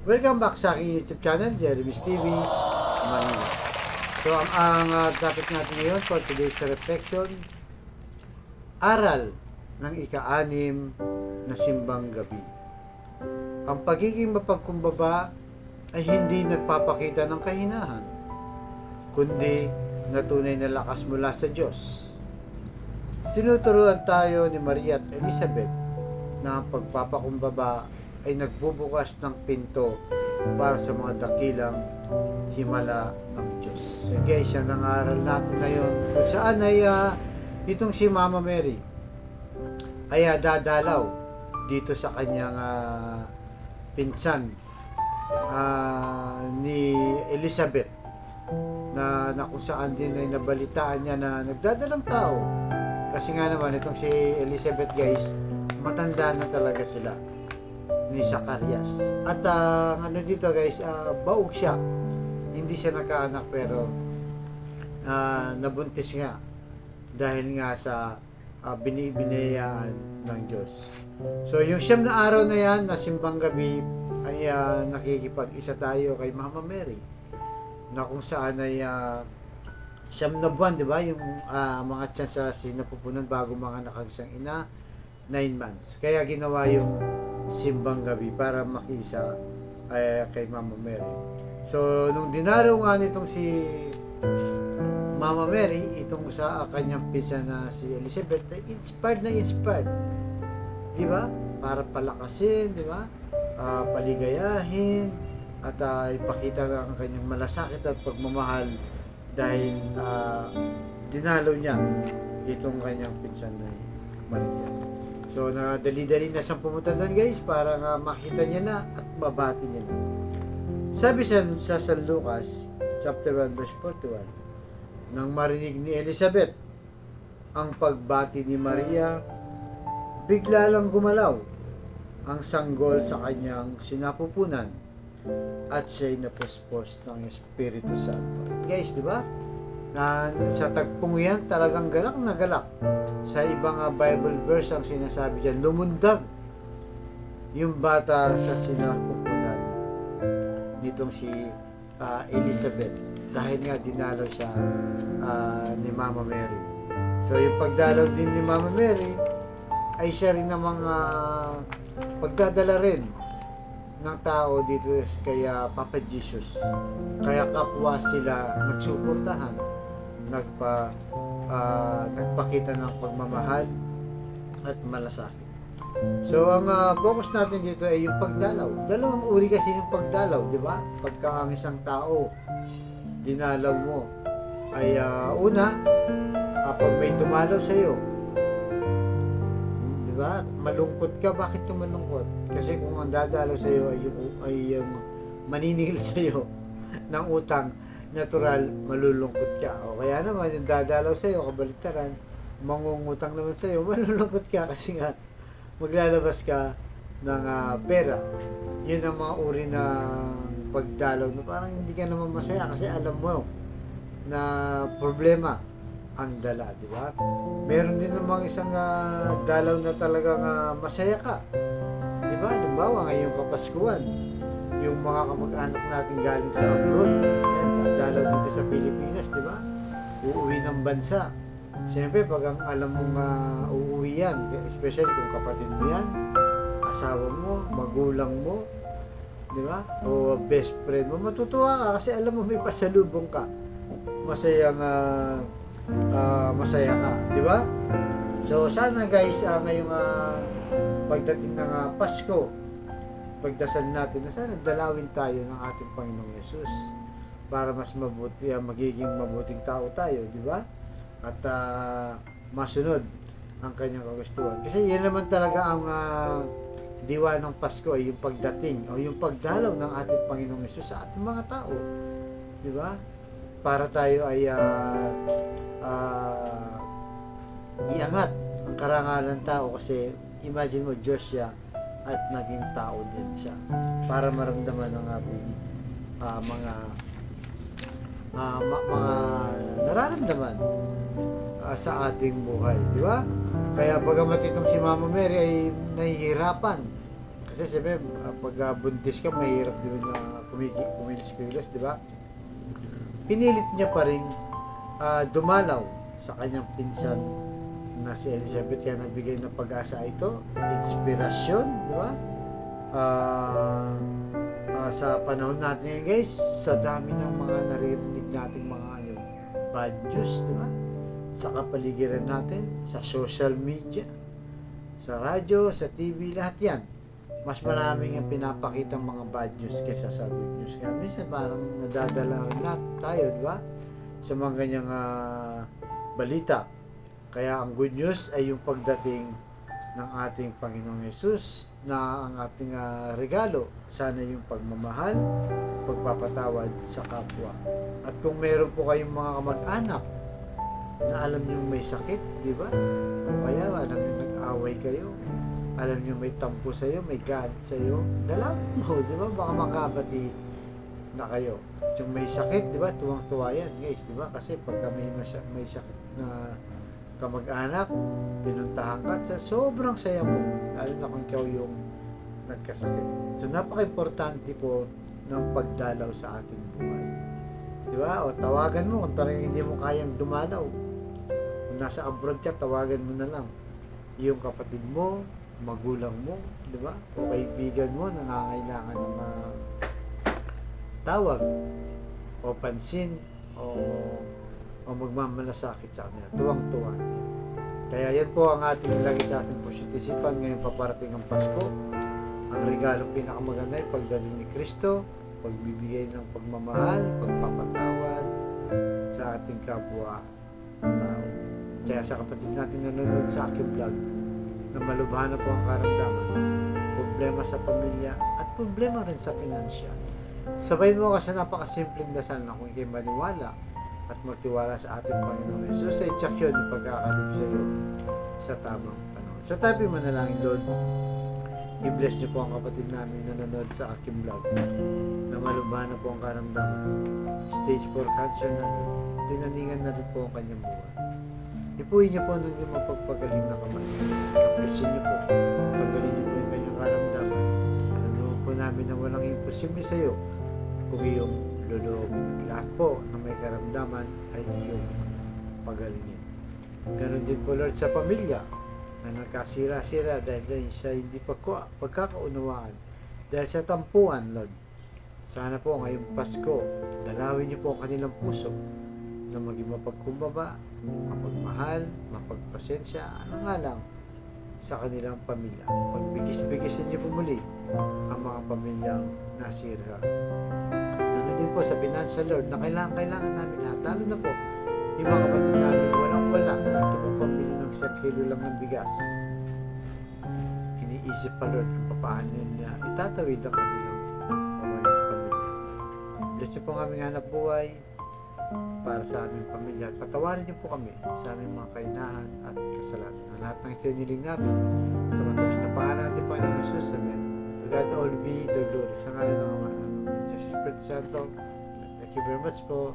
Welcome back sa aking YouTube channel, Jeremy's TV, Manila. So, ang topic natin ngayon for today's reflection, aral ng ika-anim na simbang gabi. Ang pagiging mapagkumbaba ay hindi nagpapakita ng kahinahan, kundi na tunay na lakas mula sa Diyos. Tinuturuan tayo ni Maria at Elizabeth na ang pagpapakumbaba ay nagbubukas ng pinto para sa mga dakilang himala ng Diyos. So guys, yan ang aral natin ngayon. Kung saan ay itong si Mama Mary ay dadalaw dito sa kanyang pinsan ni Elizabeth na kung saan din ay nabalitaan niya na nagdadalang tao. Kasi nga naman itong si Elizabeth guys, matanda na talaga sila ni Zacarias. At ano dito guys, baog siya. Hindi siya nakaanak pero nabuntis nga dahil nga sa binibinayaan ng Diyos. So yung siyam na araw na yan na simbang gabi ay nakikipag-isa tayo kay Mama Mary na kung saan ay siyam na buwan, di ba? Yung mga tiyan sa sinapupunan bago mga anak siyang ina, 9 months. Kaya ginawa yung simbang gabi para makisa kay Mama Mary. So, nung dinaraw nga nitong si Mama Mary, itong sa kanyang pinsan na si Elizabeth, inspired na inspired. Di ba? Para palakasin, di ba? Paligayahin, at ipakita ang kanyang malasakit at pagmamahal dahil dinalaw niya itong kanyang pinsan na Maria. So, dali-dali na siyang pumunta doon guys para nga makita niya na at mabati niya na. Sabi sa San Lucas, chapter 1, verse 41, nang marinig ni Elizabeth ang pagbati ni Maria, bigla lang gumalaw ang sanggol sa kanyang sinapupunan at siya'y napuspos ng Espiritu Santo. Guys, di ba? Na sa tagpong yan, talagang galak na galak. Sa ibang Bible verse ang sinasabi dyan, lumundag yung bata sa sinapupunan nitong si Elizabeth dahil nga dinalaw siya ni Mama Mary. So yung pagdalaw din ni Mama Mary ay siya rin ng mga pagdadala rin ng tao dito kay Papa Jesus. Kaya kapwa sila nagsuportahan, nagpakita ng pagmamahal at malasakit. So ang focus natin dito ay yung pagdalaw. Dalawang uri kasi yung pagdalaw, di ba? Pagka ang isang tao dinalaw mo ay una, pag may dumalaw sa iyo, di ba? Malungkot ka, bakit ka malungkot? Kasi kung ang dadalaw sa iyo ay yung maniningil sa iyo ng utang, natural, malulungkot ka. O kaya naman, yung dadalaw sa iyo, kabaliktaran, mangungutang naman sa iyo, malulungkot ka kasi nga maglalabas ka ng pera. Yun ang mga uri ng pagdalaw na parang hindi ka naman masaya kasi alam mo na problema ang dala, di ba? Meron din namang isang dalaw na talagang masaya ka. Di ba? Halimbawa, ngayong Kapaskuhan, yung mga kamag-anak natin galing sa abroad, yan, dadalaw dito sa Pilipinas, di ba? Uuwi ng bansa. Siyempre, pag ang alam mong uuwi yan, especially kung kapatid mo yan, asawa mo, magulang mo, di ba? O best friend mo, matutuwa ka kasi alam mo may pasalubong ka. Masayang masaya ka, di ba? So, sana guys, ngayong pagdating ng Pasko, pagdasal natin na sana dalawin tayo ng ating Panginoong Yesus para mas mabuti, magiging mabuting tao tayo, di ba? At masunod ang kanyang kagustuhan. Kasi yan naman talaga ang diwa ng Pasko ay yung pagdating o yung pagdalaw ng ating Panginoong Yesus sa ating mga tao. Di ba? Para tayo ay iangat ang karangalan tao kasi imagine mo Diyos siya at naging tao din siya para maramdaman ng ating mga nararamdaman sa ating buhay, di ba? Kaya bagamat itong si Mama Mary ay nahihirapan Kasi siyempre, pag buntis ka, mahirap din na kumilos-kilos, di ba? Pinilit niya pa rin dumalaw sa kanyang pinsan na si Elizabeth, kaya nagbigay ng pag-asa ito, inspirasyon, di ba? Sa panahon natin ngayon, guys, sa dami ng mga naririnig nating mga bad news, di ba? Sa kapaligiran natin, sa social media, sa radyo, sa TV, lahat yan. Mas maraming ang pinapakitang mga bad news kaysa sa good news. Kaya minsan parang nadadala rin tayo, di ba? Sa mga ganyang balita. Kaya ang good news ay yung pagdating ng ating Panginoong Yesus na ang ating regalo. Sana yung pagmamahal, pagpapatawad sa kapwa. At kung meron po kayong mga kamag-anak na alam nyo may sakit, di ba? O kaya alam nyo nag-away kayo, alam nyo may tampo sa'yo, may galit sa'yo, dalawin mo, di ba? Baka makabati na kayo. Yung may sakit, di ba? Tuwang-tuwa yan, guys, di ba? Kasi pagka may sakit na kamag-anak, pinuntahan ka, sobrang saya mo, lalo na kung ikaw yung nagkasakit. So, napaka-importante po ng pagdalaw sa ating buhay. Di ba? O tawagan mo kung talagang hindi mo kayang dumalaw. Kung nasa abroad ka, tawagan mo na lang yung kapatid mo, magulang mo, di ba? O kaibigan mo, nangangailangan ng tawag o pansin o magmamalasakit sa kanila. Tuwang-tuwa. Kaya yan po ang ating lagi sa ating pusyentisipan. Ngayon paparating ang Pasko. Ang regalong pinakamaganda ay pagdating ni Kristo, pagbibigay ng pagmamahal, pagpapatawad sa ating kapwa-tao. Kaya sa kapatid natin nanonood sa aking vlog, na malubha na po ang karamdaman, problema sa pamilya, at problema rin sa pinansyal. Sabayin mo kasi napakasimpleng dasal na kung ikay maniwala at magtiwala sa ating Panginoon Jesus, sa itsak yun yung pagkakalib sa iyo sa tamang panahon. So tayo manalangin, Lord. I-bless niyo po ang kapatid namin na nanonood sa aking vlog na malubha na po ang karamdaman. Stage 4 cancer na, tinaningan na rin po ang kanyang buhay. Ipuhin niyo po ng yung mapagpagaling na kamay. Kapusin niyo po. Tanggalin niyo po yung kanyang karamdaman. Alam naman po namin na walang imposible sa iyo kung iyong lulubin. Lahat po na may karamdaman ay iyong pagalingin. Ganon din po, Lord, sa pamilya na nagkasira-sira dahil sa hindi pagkakaunawaan, dahil sa tampuan, Lord. Sana po ngayong Pasko, dalawin niyo po ang kanilang puso na maging mapagkumbaba, mapagmahal, mapagpasensya, ano nga lang, sa kanilang pamilya. Pagbigis-bigisin niyo po muli ang mga pamilyang nasira. At ganoon din po sa financial, Lord, na kailangan namin lahat. Lalo na po, yung mga kapatid namin, walang-wala. Ito po pamilya ng 1 kilo lang ng bigas. Iniisip pa, Lord, kung paano nila itatawid ang kanilang pamilya. Bless niyo po ang aming hanap buhay para sa aming pamilya. Patawarin niyo po kami sa aming mga kainahan at kasalanan. Ang lahat ng itiniling namin sa matamis na pangalan natin, Panginoon Jesus. Amen. To God all be the glory. Sa ngalan ng Ama, ng Diyos Espiritu Santo. Thank you very much po.